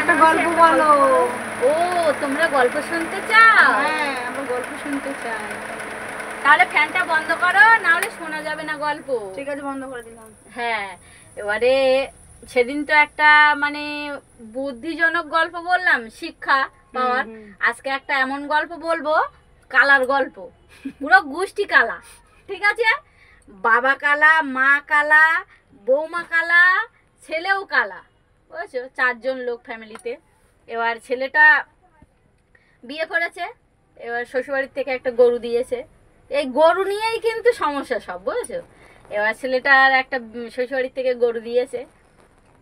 একটা গল্প বলো। ও তোমরা গল্প শুনতে চাও? হ্যাঁ আমরা গল্প শুনতে চাই। তাহলে ফ্যানটা বন্ধ করো, না হলে শোনা যাবে না গল্প। ঠিক আছে বন্ধ করে দিলাম। হ্যাঁ এবারে সেদিন তো একটা মানে বুদ্ধিজনক গল্প বললাম, শিক্ষা পাওয়ার। আজকে একটা এমন গল্প বলবো, কালার গল্প, পুরো গোষ্ঠী কালা। ঠিক আছে, বাবা কালা, মা কালা, বৌমা কালা, ছেলেও কালা, বুঝেছো? 4 জন লোক ফ্যামিলিতে। এবার ছেলেটা বিয়ে করেছে, এবার শ্বশুরবাড়ির থেকে একটা গরু দিয়েছে। এই গরু নিয়েই কিন্তু সমস্যা সব, বুঝেছো? এবার ছেলেটার একটা শ্বশুরবাড়ির থেকে গরু দিয়েছে,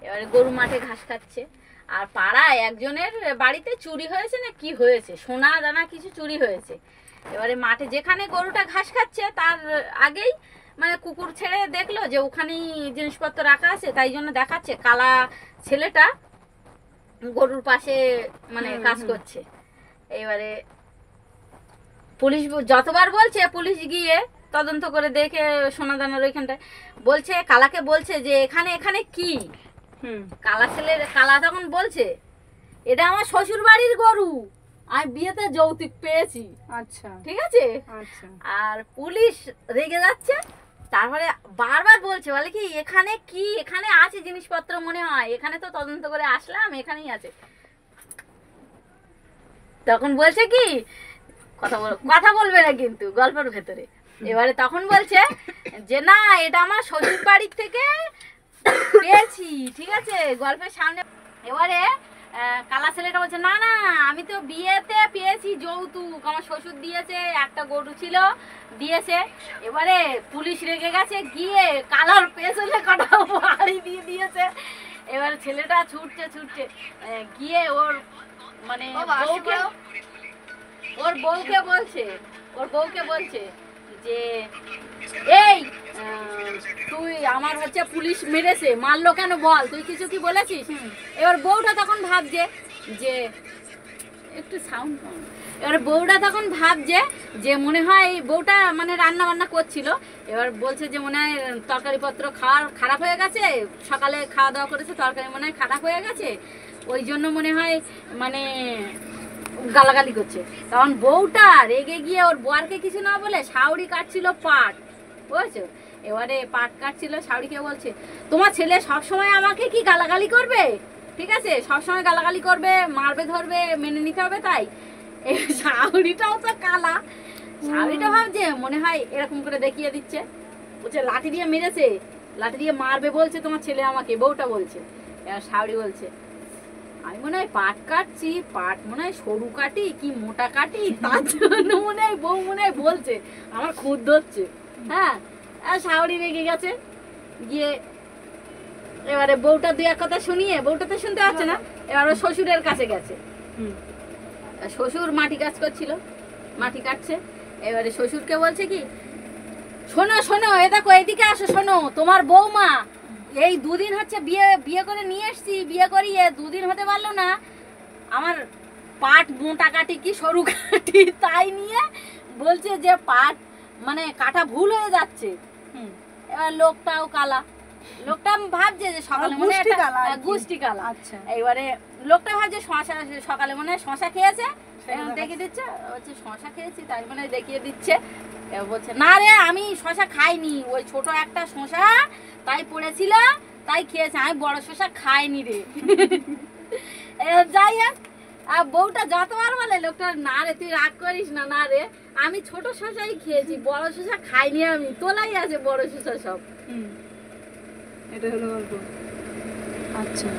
এবারে গরু মাঠে ঘাস খাচ্ছে। আর পাড়ায় একজনের বাড়িতে চুরি হয়েছে না কি হয়েছে, সোনা দানা কিছু চুরি হয়েছে। এবারে মাঠে যেখানে গরুটা ঘাস খাচ্ছে তার আগেই মানে কুকুর ছেড়ে দেখলো যে ওখানেই জিনিসপত্র রাখা আছে, তাই জন্য দেখাচ্ছে কালা ছেলেটা গরুর পাশে মানে কাজ করছে। এবারে পুলিশ যতবার বলছে, পুলিশ গিয়ে তদন্ত করে দেখে সোনাদানার ওইখানটায় বলছে, কালাকে বলছে যে এখানে এখানে কি। কালা তখন বলছে এটা আমার শ্বশুর বাড়ির গরু, আমি বিয়েতে যৌতুক পেয়েছি। আচ্ছা ঠিক আছে। আচ্ছা। আর পুলিশ রেগে যাচ্ছে, তারপরে বারবার বলছে, বলে কি এখানে কি, এখানে আছে জিনিসপত্র মনে হয়, এখানে তো তদন্ত করে আসলাম, এখানেই আছে। তখন বলছে কি কথা বলবে না কিন্তু গল্পের ভেতরে। এবারে তখন বলছে যে না এটা আমার শ্বশুর বাড়ির থেকে পেয়েছি। ঠিক আছে, গল্পের সামনে। এবারে কালা ছেলেটা বলছে না না আমি তো বিয়েতে পেয়েছি যৌতুক, আমার শ্বশুর দিয়েছে, একটা গরু ছিল দিয়েছে। এবারে পুলিশ রেগে গেছে, গিয়ে কালার পেছনে কটা বাড়ি দিয়ে দিয়েছে। এবারে ছেলেটা ছুটছে ছুটছে গিয়ে ওর মানে ওর বউকে বলছে যে এই তুই আমার হচ্ছে পুলিশ মেরেছে, মারলো কেন বল, তুই কিছু কি বলেছিস? এবার বউটা তখন ভাবছে যে একটু সাউন্ড কম। এবার বউটা তখন ভাবছে যে মনে হয় বউটা মানে রান্না বান্না করছিল, এবার বলছে যে মনে হয় তরকারিপত্র খারাপ হয়ে গেছে, সকালে খাওয়া দাওয়া করেছে, তরকারি মনে হয় খারাপ হয়ে গেছে, ওই জন্য মনে হয় মানে গালাগালি করছে। তখন বউটা রেগে গিয়ে ওর বরকে কিছু না বলে শাউরি কাটছিল পাট, বুঝেছো? এবারে পাট কাটছিল, শাউরিকে বলছে তোমার ছেলে সবসময় আমাকে কি গালাগালি করবে? ঠিক আছে, সবসময় গালাগালি করবে, মারবে ধরবে, মেনে নিতে হবে। তাই এই শাউরিটাও তো কালা, শাউরিটা ভাবছে মনে হয় এরকম করে দেখিয়ে দিচ্ছে, বলছে লাঠি দিয়ে মেরেছে, লাঠি দিয়ে মারবে বলছে তোমার ছেলে আমাকে, বউটা বলছে। এবার শাউরি বলছে আমি মনে হয় পাট কাটছি, পাট মনে হয় সরু কাটি কি মোটা কাটি, তার জন্য মনে হয় বউ মনে হয় বলছে আমার খুদ ধরছে। হ্যাঁ, আর শাউরি রেগে গেছে গিয়ে, এবারে বউটা দুই এক কথা শুনিয়ে, বউটা তো শুনতে পাচ্ছে না, এবার ও শ্বশুরের কাছে গেছে। শ্বশুর মাটি কাজ করছিল, মাটি কাটছে। এবারে শ্বশুরকে বলছে কি শোনো শোনো, এ দেখো এইদিকে আসো, শোনো তোমার বৌমা এই 2 দিন হচ্ছে বিয়ে করে নিয়ে এসছি, বিয়ে করিয়ে 2 দিন হতে পারলো না, আমার পাট মোটা কাটি কি সরু কাটি তাই নিয়ে বলছে যে পাট মানে কাটা ভুল হয়ে যাচ্ছে। এবার লোকটাও কালা, লোকটা ভাবছে যে সকালে মনে হয় গুষ্টি কালা। আচ্ছা, এইবারে লোকটা ভাবছে সকালে মনে হয় শশা খেয়েছে, দেখিয়ে দিচ্ছে, বলছে শশা খেয়েছি তাই মানে দেখিয়ে দিচ্ছে। এবার বলছে না রে আমি শশা খাইনি, ওই ছোট একটা শশা তাই পড়েছিল তাই খেয়েছে, আমি বড় শশা খাইনি রে। যাই হোক, আর বউটা যতবার বলে লোকটা না রে তুই রাগ করিস না, না রে আমি ছোট শশাই খেয়েছি, বড় শশা খাইনি, আমি তোলাই আছে বড় শশা সব। এটা হলো গল্প। আচ্ছা।